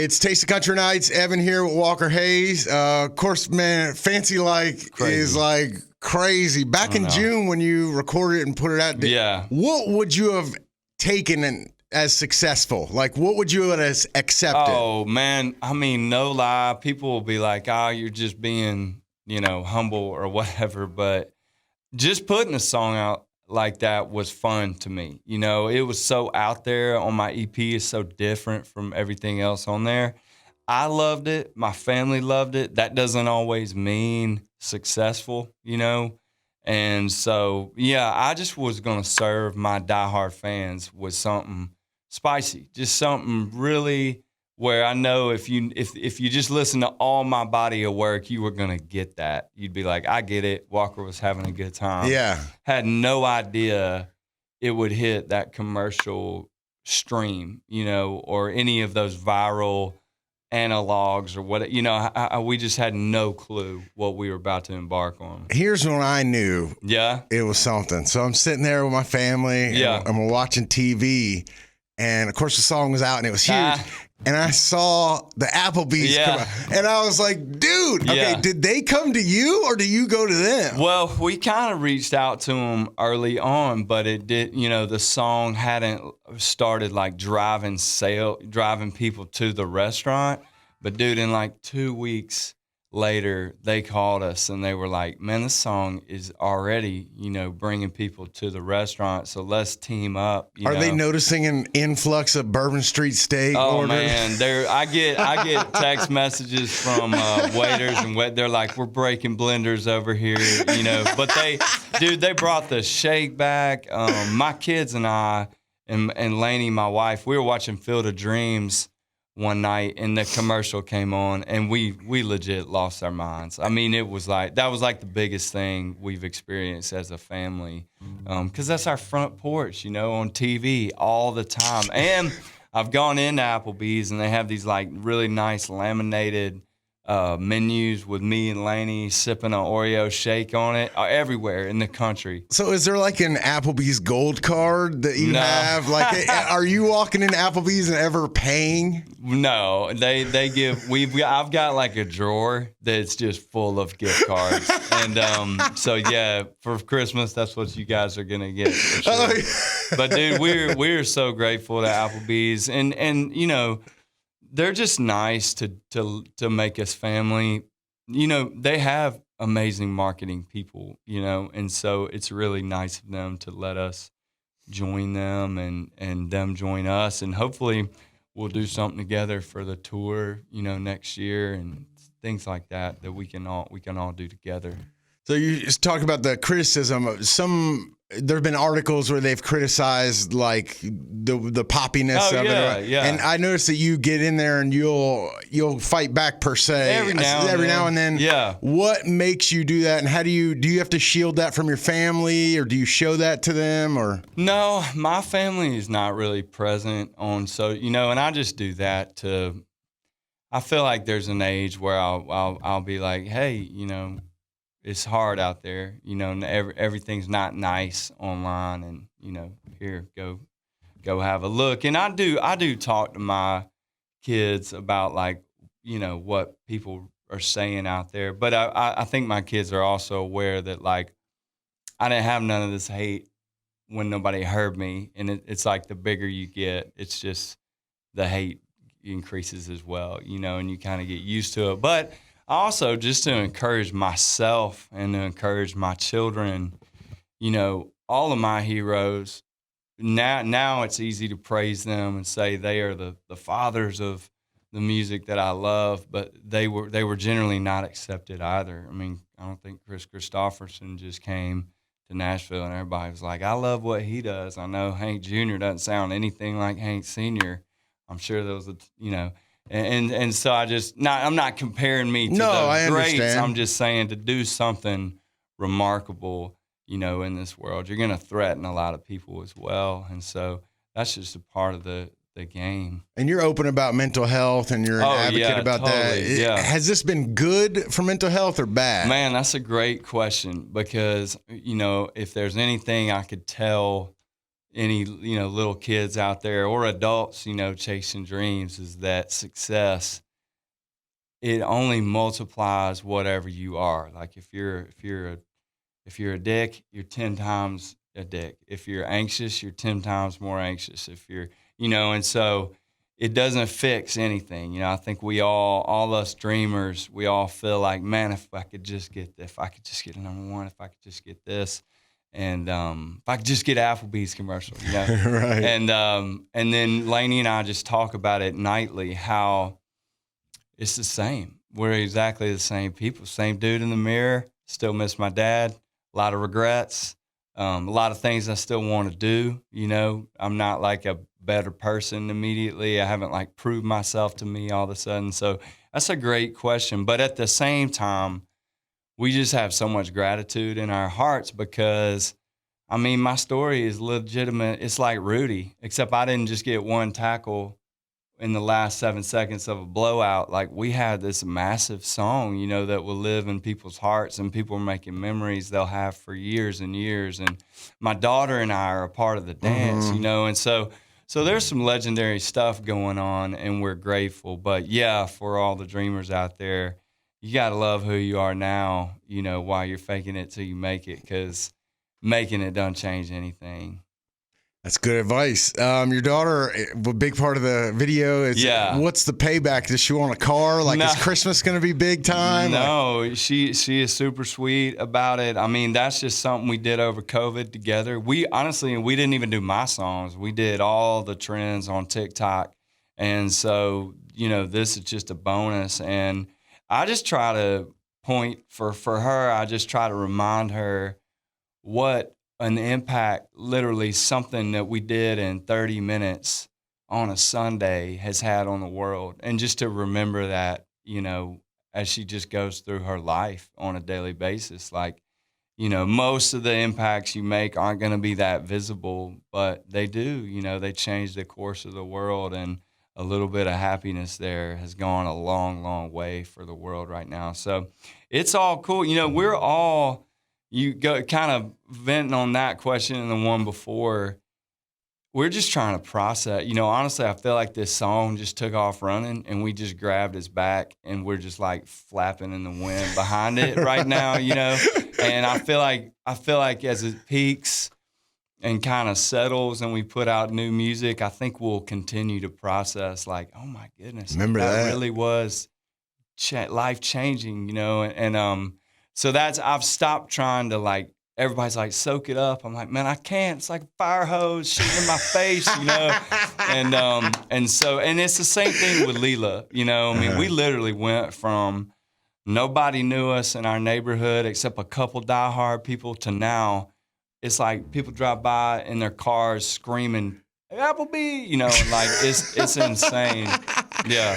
It's Taste of Country Nights. Evan here with Walker Hayes. Of course, man, Fancy Like Crazy. is like crazy. Back in June when you recorded it and put it out, what would you have taken as successful? Like, what would you have accepted? Oh, man. I mean, no lie. People will be like, oh, you're just being, humble or whatever. But just putting a song out like that was fun to me. It was so out there on my EP. It's so different from everything else on there. I loved it. My family loved it. That doesn't always mean successful, And so, I just was going to serve my diehard fans with something spicy, just something really where I know if you just listen to all my body of work, you were going to get that. You'd be like, I get it. Walker was having a good time. Yeah. Had no idea it would hit that commercial stream, or any of those viral analogs or what, we just had no clue what we were about to embark on. Here's when I knew it was something. So I'm sitting there with my family and we're watching TV. And, of course, the song was out, and it was huge. And I saw the Applebees come out. And I was like, dude, okay, did they come to you or do you go to them? Well, we kind of reached out to them early on, but it did, the song hadn't started, like, driving people to the restaurant. But, dude, in, like, 2 weeks later, they called us and they were like, man, this song is already, bringing people to the restaurant. So let's team up. Are they noticing an influx of Bourbon Street steak orders? Man, I get text messages from waiters and they're like, we're breaking blenders over here, But they brought the shake back. My kids and I and Laney, my wife, we were watching Field of Dreams one night and the commercial came on and we legit lost our minds. I mean, that was like the biggest thing we've experienced as a family. 'Cause that's our front porch, on TV all the time. And I've gone into Applebee's and they have these like really nice laminated menus with me and Laney sipping an Oreo shake on it everywhere in the country. So is there like an Applebee's gold card that you have? Like, are you walking into Applebee's and ever paying? No, they give. I've got like a drawer that's just full of gift cards, and so for Christmas that's what you guys are gonna get. For sure. But dude, we're so grateful to Applebee's, and they're just nice to make us family. They have amazing marketing people, and so it's really nice of them to let us join them and them join us, and hopefully we'll do something together for the tour, next year and things like that we can all do together. So you just talk about the criticism. There have been articles where they've criticized like the poppiness of it. Yeah. And I noticed that you get in there and you'll fight back per se every now and then. Yeah. What makes you do that, and how do you have to shield that from your family, or do you show that to them, or? No, my family is not really present on and I just do that I feel like there's an age where I'll be like, hey, it's hard out there, and everything's not nice online, and here, go have a look. And I do talk to my kids about like, what people are saying out there. But I think my kids are also aware that like I didn't have none of this hate when nobody heard me, and it's like the bigger you get, it's just the hate increases as well, and you kind of get used to it. But also, just to encourage myself and to encourage my children, all of my heroes, now it's easy to praise them and say they are the fathers of the music that I love, but they were generally not accepted either. I mean, I don't think Chris Christopherson just came to Nashville and everybody was like, I love what he does. I know Hank Jr. doesn't sound anything like Hank Sr. I'm sure there was and so I'm not comparing me to those greats. I'm just saying to do something remarkable, in this world, you're going to threaten a lot of people as well. And so that's just a part of the game. And you're open about mental health and you're an advocate about totally, that. Has this been good for mental health or bad? Man, that's a great question because, if there's anything I could tell any, little kids out there or adults, chasing dreams, is that success, it only multiplies whatever you are. Like if you're a dick, you're 10 times a dick. If you're anxious, you're 10 times more anxious. If you're, and so it doesn't fix anything. I think we all us dreamers, we all feel like, man, if I could just get a number one, if I could just get this. And if I could just get Applebee's commercial, Right. And then Laney and I just talk about it nightly, how it's the same. We're exactly the same people. Same dude in the mirror. Still miss my dad. A lot of regrets. A lot of things I still want to do. I'm not like a better person immediately. I haven't like proved myself to me all of a sudden. So that's a great question. But at the same time, we just have so much gratitude in our hearts because, my story is legitimate. It's like Rudy, except I didn't just get one tackle in the last 7 seconds of a blowout. Like, we had this massive song, that will live in people's hearts, and people are making memories they'll have for years and years. And my daughter and I are a part of the dance, and so there's some legendary stuff going on, and we're grateful. But yeah, for all the dreamers out there, you got to love who you are now, while you're faking it till you make it, because making it doesn't change anything. That's good advice. Your daughter, a big part of the video is, what's the payback? Does she want a car? Like, is Christmas going to be big time? No, she is super sweet about it. That's just something we did over COVID together. We didn't even do my songs. We did all the trends on TikTok. And so, this is just a bonus. And I just try to point for her, I just try to remind her what an impact, literally something that we did in 30 minutes on a Sunday has had on the world. And just to remember that, as she just goes through her life on a daily basis, like, most of the impacts you make aren't going to be that visible, but they do, they change the course of the world, and a little bit of happiness there has gone a long, long way for the world right now. So it's all cool. We're all, you go kind of venting on that question and the one before, we're just trying to process. Honestly, I feel like this song just took off running, and we just grabbed his back, and we're just like flapping in the wind behind it right now, And I feel like as it peaks and kind of settles and we put out new music, I think we'll continue to process like, oh my goodness, remember that really was life changing, and so I've stopped trying to, like, everybody's like, soak it up. I'm like, man, I can't. It's like a fire hose shooting in my face, and so it's the same thing with Leela, we literally went from nobody knew us in our neighborhood except a couple diehard people to now it's like people drive by in their cars screaming, Applebee, and like it's insane. Yeah.